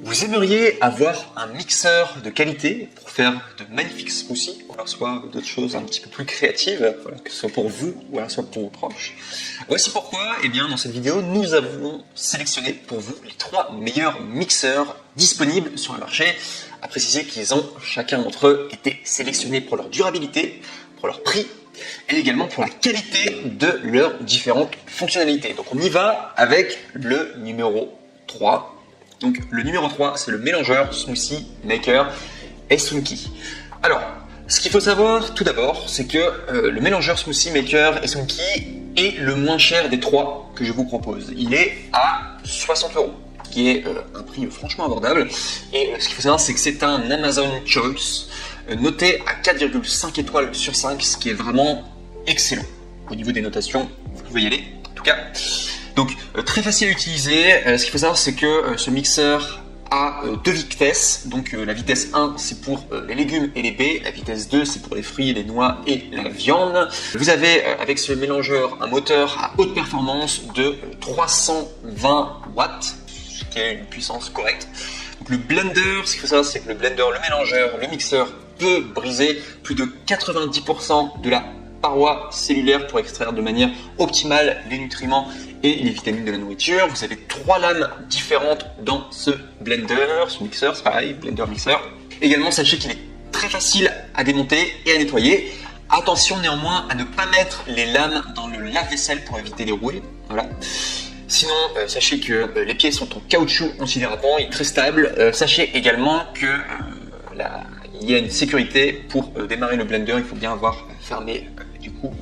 Vous aimeriez avoir un mixeur de qualité pour faire de magnifiques smoothies, ou alors soit d'autres choses un petit peu plus créatives, voilà, que ce soit pour vous ou alors soit pour vos proches. Voici pourquoi, eh bien, dans cette vidéo, nous avons sélectionné pour vous les 3 meilleurs mixeurs disponibles sur le marché. À préciser qu'ils ont chacun d'entre eux été sélectionnés pour leur durabilité, pour leur prix et également pour la qualité de leurs différentes fonctionnalités. Donc on y va avec le numéro 3. Donc le numéro 3, c'est le mélangeur Smoothie Maker Esunki. Alors, ce qu'il faut savoir tout d'abord, c'est que le mélangeur Smoothie Maker Esunki est le moins cher des 3 que je vous propose. Il est à 60 €, ce qui est un prix franchement abordable. Et ce qu'il faut savoir, c'est que c'est un Amazon Choice noté à 4,5 étoiles sur 5, ce qui est vraiment excellent. Au niveau des notations, vous pouvez y aller, en tout cas. Donc, très facile à utiliser. Ce qu'il faut savoir, c'est que ce mixeur a 2 vitesses. Donc, la vitesse 1, c'est pour les légumes et les baies. La vitesse 2, c'est pour les fruits, les noix et la viande. Vous avez, avec ce mélangeur, un moteur à haute performance de 320 watts, ce qui est une puissance correcte. Donc, le blender, ce qu'il faut savoir, c'est que le blender, le mélangeur, le mixeur peut briser plus de 90% de la paroi cellulaire pour extraire de manière optimale les nutriments et les vitamines de la nourriture. Vous avez 3 lames différentes dans ce blender, ce mixeur, c'est pareil, blender mixeur. Également, sachez qu'il est très facile à démonter et à nettoyer. Attention néanmoins à ne pas mettre les lames dans le lave-vaisselle pour éviter les rouilles. Voilà. Sinon, sachez que les pieds sont en caoutchouc antidérapant, il est très stable. Sachez également que il y a une sécurité pour démarrer le blender, il faut bien avoir fermé du coup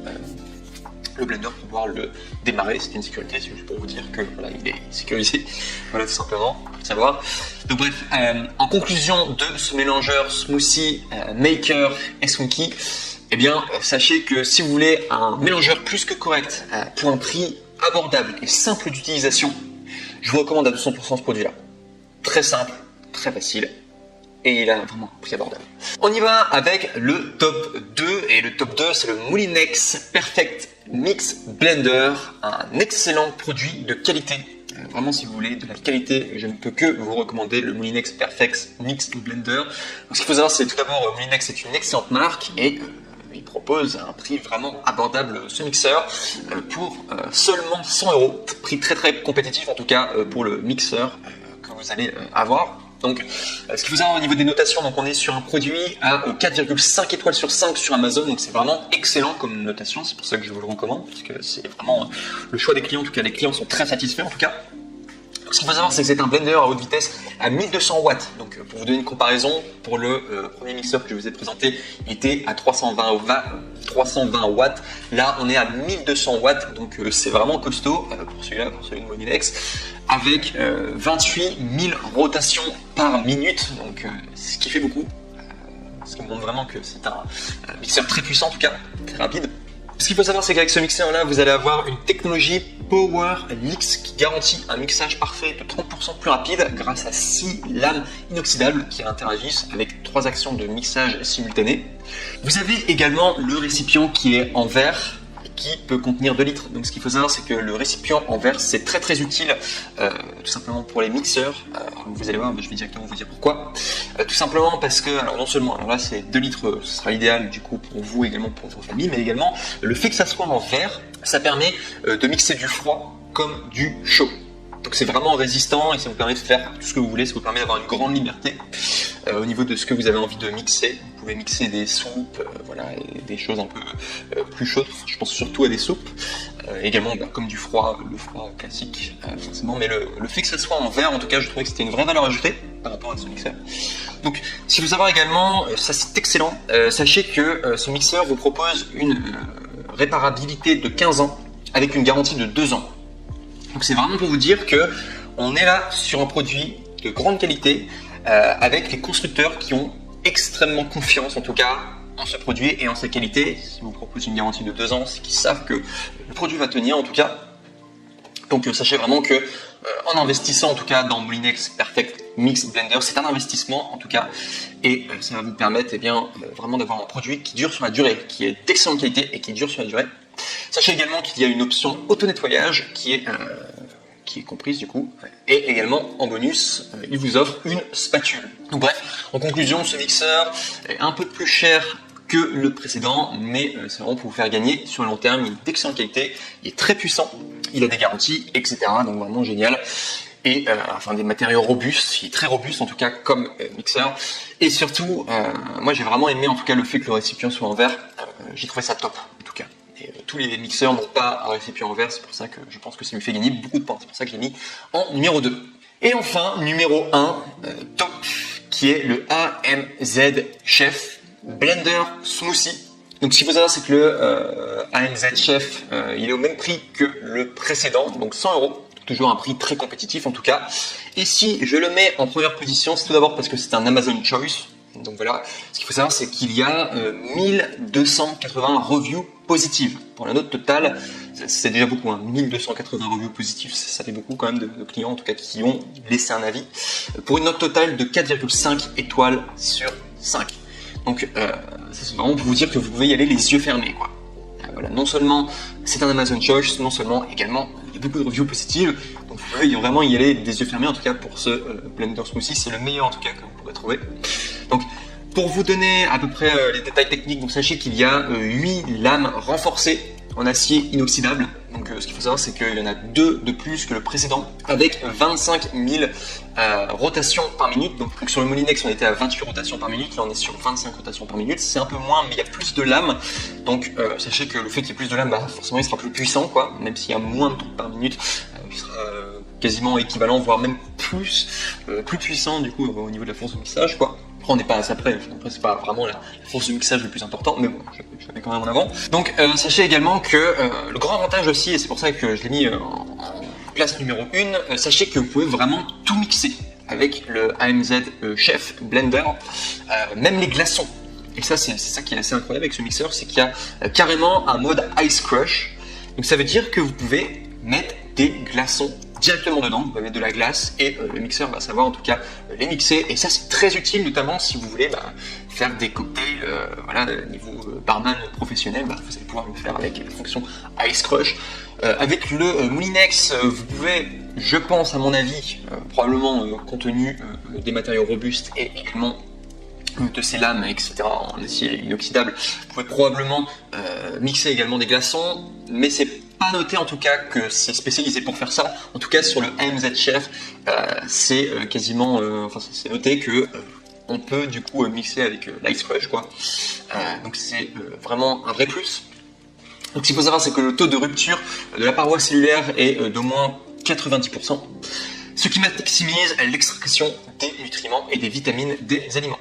le blender pour pouvoir le démarrer. C'est une sécurité, c'est juste pour vous dire que voilà, il est sécurisé, voilà, tout simplement, pour le savoir. Donc bref, en conclusion de ce mélangeur Smoothie Maker Esunki, eh bien sachez que si vous voulez un mélangeur plus que correct pour un prix abordable et simple d'utilisation, je vous recommande à 200% ce produit-là. Très simple, très facile. Et il a vraiment un prix abordable. On y va avec le top 2. Et le top 2, c'est le Moulinex Perfect Mix Blender. Un excellent produit de qualité. Vraiment, si vous voulez de la qualité, je ne peux que vous recommander le Moulinex Perfect Mix Blender. Donc, ce qu'il faut savoir, c'est tout d'abord, Moulinex est une excellente marque et il propose un prix vraiment abordable, ce mixeur, pour seulement 100 €. Prix très très compétitif, en tout cas pour le mixeur que vous allez avoir. Donc, ce qu'il faut savoir au niveau des notations, donc on est sur un produit à 4,5 étoiles sur 5 sur Amazon, donc c'est vraiment excellent comme notation, c'est pour ça que je vous le recommande, parce que c'est vraiment le choix des clients, en tout cas les clients sont très satisfaits en tout cas. Donc, ce qu'il faut savoir, c'est que c'est un blender à haute vitesse à 1200 watts, donc pour vous donner une comparaison, pour le premier mixeur que je vous ai présenté, il était à 320 watts, là on est à 1200 watts, donc c'est vraiment costaud pour celui-là, pour celui de Moulinex, avec 28 000 rotations par minute, donc ce qui fait beaucoup, ce qui montre vraiment que c'est un mixeur très puissant, en tout cas très rapide. Ce qu'il faut savoir, c'est qu'avec ce mixeur-là, vous allez avoir une technologie PowerLix qui garantit un mixage parfait de 30% plus rapide grâce à 6 lames inoxydables qui interagissent avec 3 actions de mixage simultanées. Vous avez également le récipient qui est en verre, qui peut contenir 2 litres. Donc ce qu'il faut savoir, c'est que le récipient en verre, c'est très très utile tout simplement pour les mixeurs. Vous allez voir, je vais directement vous dire pourquoi. Tout simplement parce que, alors non seulement, alors là c'est 2 litres, ce sera idéal du coup pour vous également pour vos familles, mais également le fait que ça soit en verre, ça permet de mixer du froid comme du chaud. Donc c'est vraiment résistant et ça vous permet de faire tout ce que vous voulez, ça vous permet d'avoir une grande liberté au niveau de ce que vous avez envie de mixer. Vous pouvez mixer des soupes, voilà, et des choses un peu plus chaudes, je pense surtout à des soupes, également comme du froid, le froid classique forcément, mais le fait que ça soit en verre, en tout cas je trouvais que c'était une vraie valeur ajoutée par rapport à ce mixeur. Donc si vous savoir également, ça c'est excellent, sachez que ce mixeur vous propose une réparabilité de 15 ans avec une garantie de 2 ans. Donc c'est vraiment pour vous dire que on est là sur un produit de grande qualité avec les constructeurs qui ont extrêmement confiance en tout cas en ce produit et en sa qualité. Si vous proposez une garantie de 2 ans, c'est qu'ils savent que le produit va tenir en tout cas. Donc sachez vraiment que en investissant en tout cas dans Moulinex Perfect Mix Blender, c'est un investissement en tout cas et ça va vous permettre vraiment d'avoir un produit qui dure sur la durée, qui est d'excellente qualité et qui dure sur la durée. Sachez également qu'il y a une option auto-nettoyage qui est qui est comprise du coup. Et également en bonus, il vous offre une spatule. Donc bref, en conclusion, ce mixeur est un peu plus cher que le précédent, mais c'est vraiment pour vous faire gagner sur le long terme. Il est d'excellente qualité, il est très puissant, il a des garanties, etc. Donc vraiment génial. Et enfin des matériaux robustes, il est très robuste en tout cas comme mixeur. Et surtout, moi j'ai vraiment aimé en tout cas le fait que le récipient soit en verre. J'ai trouvé ça top en tout cas. Et, tous les mixeurs n'ont pas un récipient en verre, c'est pour ça que je pense que ça lui fait gagner beaucoup de points. C'est pour ça que je l'ai mis en numéro 2. Et enfin, numéro 1, top, qui est le AMZ Chef Blender Smoothie. Donc ce qu'il faut savoir, c'est que le AMZ Chef, il est au même prix que le précédent, donc 100 €. Toujours un prix très compétitif en tout cas. Et si je le mets en première position, c'est tout d'abord parce que c'est un Amazon Choice. Donc voilà, ce qu'il faut savoir, c'est qu'il y a 1280 reviews positives. Pour la note totale, c'est déjà beaucoup, hein. 1280 reviews positives, ça fait beaucoup quand même de clients en tout cas qui ont laissé un avis. Pour une note totale de 4,5 étoiles sur 5. Donc c'est vraiment pour vous dire que vous pouvez y aller les yeux fermés, quoi. Voilà, non seulement c'est un Amazon Choice, non seulement également il y a beaucoup de reviews positives, donc vous pouvez vraiment y aller des yeux fermés. En tout cas pour ce Blender Smoothie, c'est le meilleur en tout cas que vous pourrez trouver. Donc pour vous donner à peu près les détails techniques, donc sachez qu'il y a 8 lames renforcées en acier inoxydable. Donc ce qu'il faut savoir, c'est qu'il y en a 2 de plus que le précédent, avec 25 000 rotations par minute. Donc sur le Molinex, on était à 28 rotations par minute, là on est sur 25 rotations par minute. C'est un peu moins, mais il y a plus de lames. Donc sachez que le fait qu'il y ait plus de lames, bah, forcément il sera plus puissant, quoi. Même s'il y a moins de trucs par minute, il sera quasiment équivalent, voire même plus puissant du coup au niveau de la force de mixage, quoi. Après, on n'est pas assez après c'est pas vraiment la force de mixage le plus important, mais bon, je mets quand même en avant. Donc sachez également que le grand avantage aussi, et c'est pour ça que je l'ai mis en place numéro 1, sachez que vous pouvez vraiment tout mixer avec le AMZ Chef Blender, même les glaçons. Et ça, c'est ça qui est assez incroyable avec ce mixeur, c'est qu'il y a carrément un mode Ice Crush. Donc ça veut dire que vous pouvez mettre des glaçons directement dedans, vous pouvez mettre de la glace et le mixeur va savoir en tout cas les mixer, et ça c'est très utile notamment si vous voulez faire des cocktails voilà, niveau barman professionnel, vous allez pouvoir le faire avec la fonction Ice Crush. Avec le Molinex, vous pouvez, je pense à mon avis, probablement compte tenu des matériaux robustes et également de ces lames, etc., en acier inoxydable, vous pouvez probablement mixer également des glaçons, mais c'est pas noté en tout cas que c'est spécialisé pour faire ça. En tout cas sur le AMZ Chef, c'est quasiment, enfin c'est noté que on peut du coup mixer avec l'Ice Crush, quoi. Donc c'est vraiment un vrai plus. Donc ce qu'il faut savoir, c'est que le taux de rupture de la paroi cellulaire est d'au moins 90%, ce qui maximise l'extraction des nutriments et des vitamines des aliments.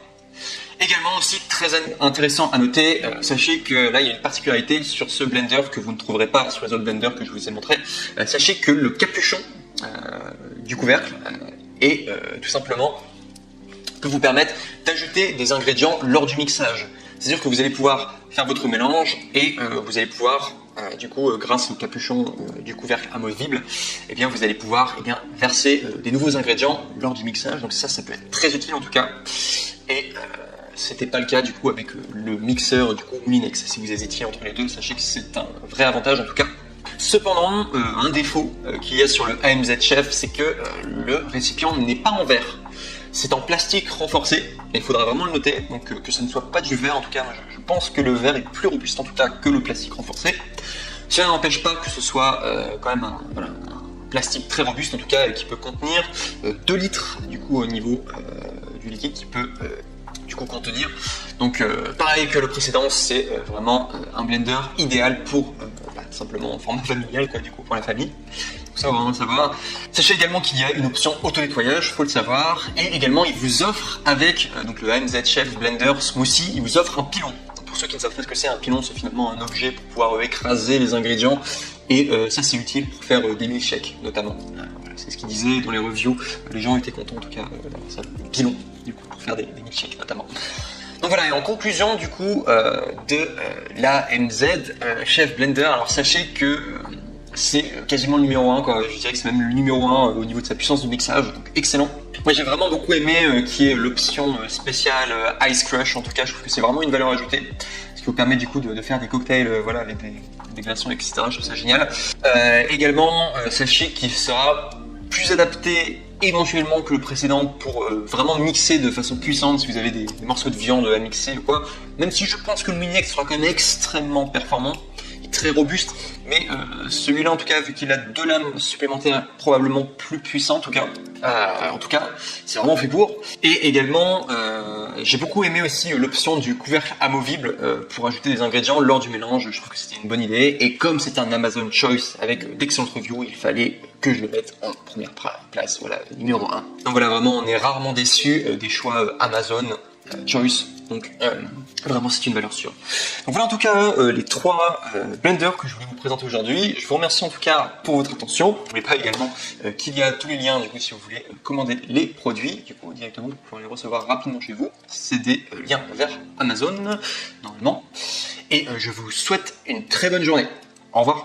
Également aussi très intéressant à noter, sachez que là il y a une particularité sur ce blender que vous ne trouverez pas sur les autres blenders que je vous ai montré. Sachez que le capuchon du couvercle est tout simplement peut vous permettre d'ajouter des ingrédients lors du mixage. C'est-à-dire que vous allez pouvoir faire votre mélange et vous allez pouvoir, du coup, grâce au capuchon du couvercle amovible, eh bien, vous allez pouvoir verser des nouveaux ingrédients lors du mixage. Donc ça peut être très utile en tout cas. Et c'était pas le cas du coup avec le mixeur du coup Molinex. Si vous hésitiez entre les deux, sachez que c'est un vrai avantage en tout cas. Cependant, un défaut qu'il y a sur le AMZ Chef, c'est que le récipient n'est pas en verre. C'est en plastique renforcé, et il faudra vraiment le noter, donc que ce ne soit pas du verre. En tout cas, je pense que le verre est plus robuste en tout cas que le plastique renforcé. Cela n'empêche pas que ce soit quand même un plastique très robuste en tout cas, et qui peut contenir 2 litres du coup au niveau du liquide qui peut du coup contenir. Donc pareil que le précédent, c'est vraiment un blender idéal pour simplement en format familial, quoi, du coup pour la famille. Donc ça, on va vraiment le savoir. Sachez également qu'il y a une option auto-nettoyage, faut le savoir, et également il vous offre avec donc le AMZ Chef Blender Smoothie, il vous offre un pilon. Pour ceux qui ne savent pas ce que c'est, un pilon, c'est finalement un objet pour pouvoir écraser les ingrédients, et ça c'est utile pour faire des milkshakes notamment. Voilà, c'est ce qu'ils disaient dans les reviews, les gens étaient contents en tout cas d'avoir ça, le pilon du coup pour faire des milkshakes notamment. Donc voilà, et en conclusion du coup de l'AMZ Chef Blender, alors sachez que c'est quasiment le numéro 1, quoi. Je dirais que c'est même le numéro 1 au niveau de sa puissance de mixage, donc excellent. Moi j'ai vraiment beaucoup aimé qui est l'option spéciale Ice Crush, en tout cas je trouve que c'est vraiment une valeur ajoutée, ce qui vous permet du coup de faire des cocktails voilà, avec des glaçons, etc. Je trouve ça génial. Également, sachez qu'il sera plus adapté éventuellement que le précédent pour vraiment mixer de façon puissante si vous avez des morceaux de viande à mixer ou quoi. Même si je pense que le Mini X sera quand même extrêmement performant et très robuste, mais celui-là en tout cas, vu qu'il a 2 lames supplémentaires probablement plus puissantes en tout cas, c'est vraiment fait pour. Et également, j'ai beaucoup aimé aussi l'option du couvercle amovible pour ajouter des ingrédients lors du mélange. Je trouve que c'était une bonne idée. Et comme c'est un Amazon Choice avec d'excellentes reviews, il fallait que je le mette en première place, voilà, numéro 1. Donc voilà, vraiment, on est rarement déçu des choix Amazon Choice. Donc vraiment, c'est une valeur sûre. Donc voilà en tout cas les 3 blenders que je voulais vous présenter aujourd'hui. Je vous remercie en tout cas pour votre attention. N'oubliez pas également qu'il y a tous les liens du coup si vous voulez commander les produits. Du coup directement vous pouvez les recevoir rapidement chez vous. C'est des liens vers Amazon normalement. Et je vous souhaite une très bonne journée. Au revoir.